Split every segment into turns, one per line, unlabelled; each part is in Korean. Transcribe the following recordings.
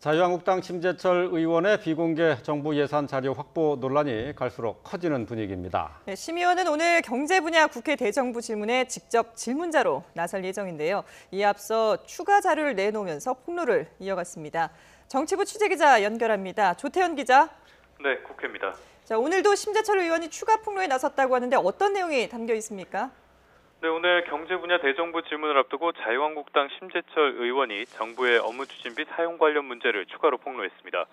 자유한국당 심재철 의원의 비공개 정부 예산 자료 확보 논란이 갈수록 커지는 분위기입니다.
네, 심 의원은 오늘 경제 분야 국회 대정부 질문에 직접 질문자로 나설 예정인데요. 이에 앞서 추가 자료를 내놓으면서 폭로를 이어갔습니다. 정치부 취재기자 연결합니다. 조태현 기자.
네, 국회입니다.
자, 오늘도 심재철 의원이 추가 폭로에 나섰다고 하는데 어떤 내용이 담겨 있습니까?
네, 오늘 경제 분야 대정부 질문을 앞두고 자유한국당 심재철 의원이 정부의 업무 추진비 사용 관련 문제를 추가로 폭로했습니다.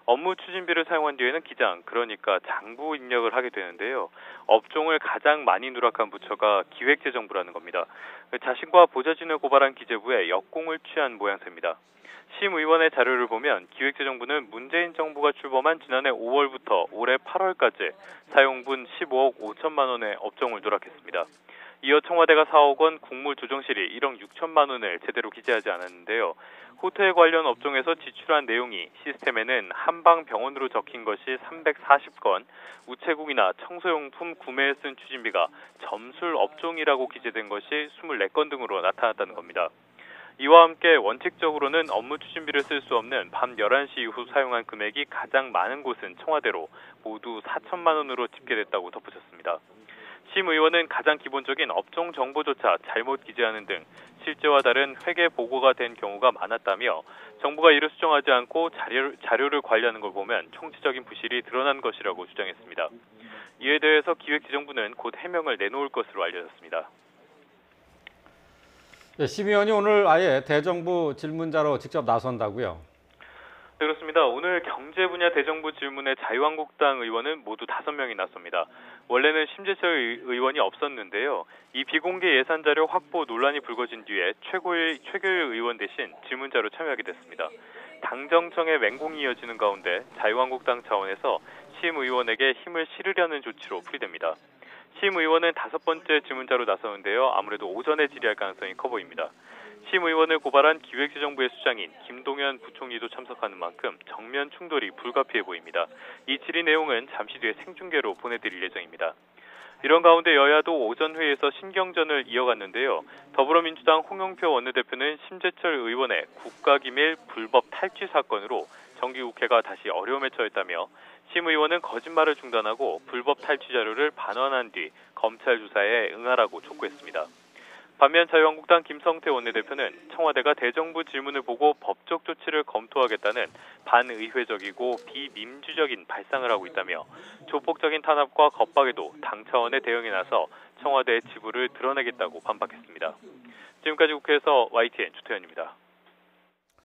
업무 추진비를 사용한 뒤에는 기장, 그러니까 장부 입력을 하게 되는데요. 업종을 가장 많이 누락한 부처가 기획재정부라는 겁니다. 자신과 보좌진을 고발한 기재부에 역공을 취한 모양새입니다. 심 의원의 자료를 보면 기획재정부는 문재인 정부가 출범한 지난해 5월부터 올해 8월까지 사용분 15억 5천만 원의 업종을 누락했습니다. 이어 청와대가 4억 원, 국무조정실이 1억 6천만 원을 제대로 기재하지 않았는데요. 호텔 관련 업종에서 지출한 내용이 시스템에는 한방병원으로 적힌 것이 340건, 우체국이나 청소용품 구매에 쓴 추진비가 점술 업종이라고 기재된 것이 24건 등으로 나타났다는 겁니다. 이와 함께 원칙적으로는 업무 추진비를 쓸 수 없는 밤 11시 이후 사용한 금액이 가장 많은 곳은 청와대로 모두 4천만 원으로 집계됐다고 덧붙였습니다. 심 의원은 가장 기본적인 업종 정보조차 잘못 기재하는 등 실제와 다른 회계 보고가 된 경우가 많았다며 정부가 이를 수정하지 않고 자료를 관리하는 걸 보면 총체적인 부실이 드러난 것이라고 주장했습니다. 이에 대해서 기획재정부는 곧 해명을 내놓을 것으로 알려졌습니다.
심 의원이 오늘 아예 대정부 질문자로 직접 나선다고요?
네, 그렇습니다. 오늘 경제 분야 대정부 질문에 자유한국당 의원은 모두 5명이 나섭니다. 원래는 심재철 의원이 없었는데요. 이 비공개 예산 자료 확보 논란이 불거진 뒤에 최고일 의원 대신 질문자로 참여하게 됐습니다. 당정청의 맹공이 이어지는 가운데 자유한국당 차원에서 심 의원에게 힘을 실으려는 조치로 풀이됩니다. 심 의원은 5번째 질문자로 나서는데요. 아무래도 오전에 질의할 가능성이 커 보입니다. 심 의원을 고발한 기획재정부의 수장인 김동연 부총리도 참석하는 만큼 정면 충돌이 불가피해 보입니다. 이 질의 내용은 잠시 뒤에 생중계로 보내드릴 예정입니다. 이런 가운데 여야도 오전 회의에서 신경전을 이어갔는데요. 더불어민주당 홍영표 원내대표는 심재철 의원의 국가기밀 불법 탈취 사건으로 정기국회가 다시 어려움에 처했다며 심 의원은 거짓말을 중단하고 불법 탈취 자료를 반환한 뒤 검찰 조사에 응하라고 촉구했습니다. 반면 자유한국당 김성태 원내대표는 청와대가 대정부 질문을 보고 법적 조치를 검토하겠다는 반의회적이고 비민주적인 발상을 하고 있다며 조폭적인 탄압과 겁박에도 당 차원의 대응에 나서 청와대의 지부를 드러내겠다고 반박했습니다. 지금까지 국회에서 YTN 조태현입니다.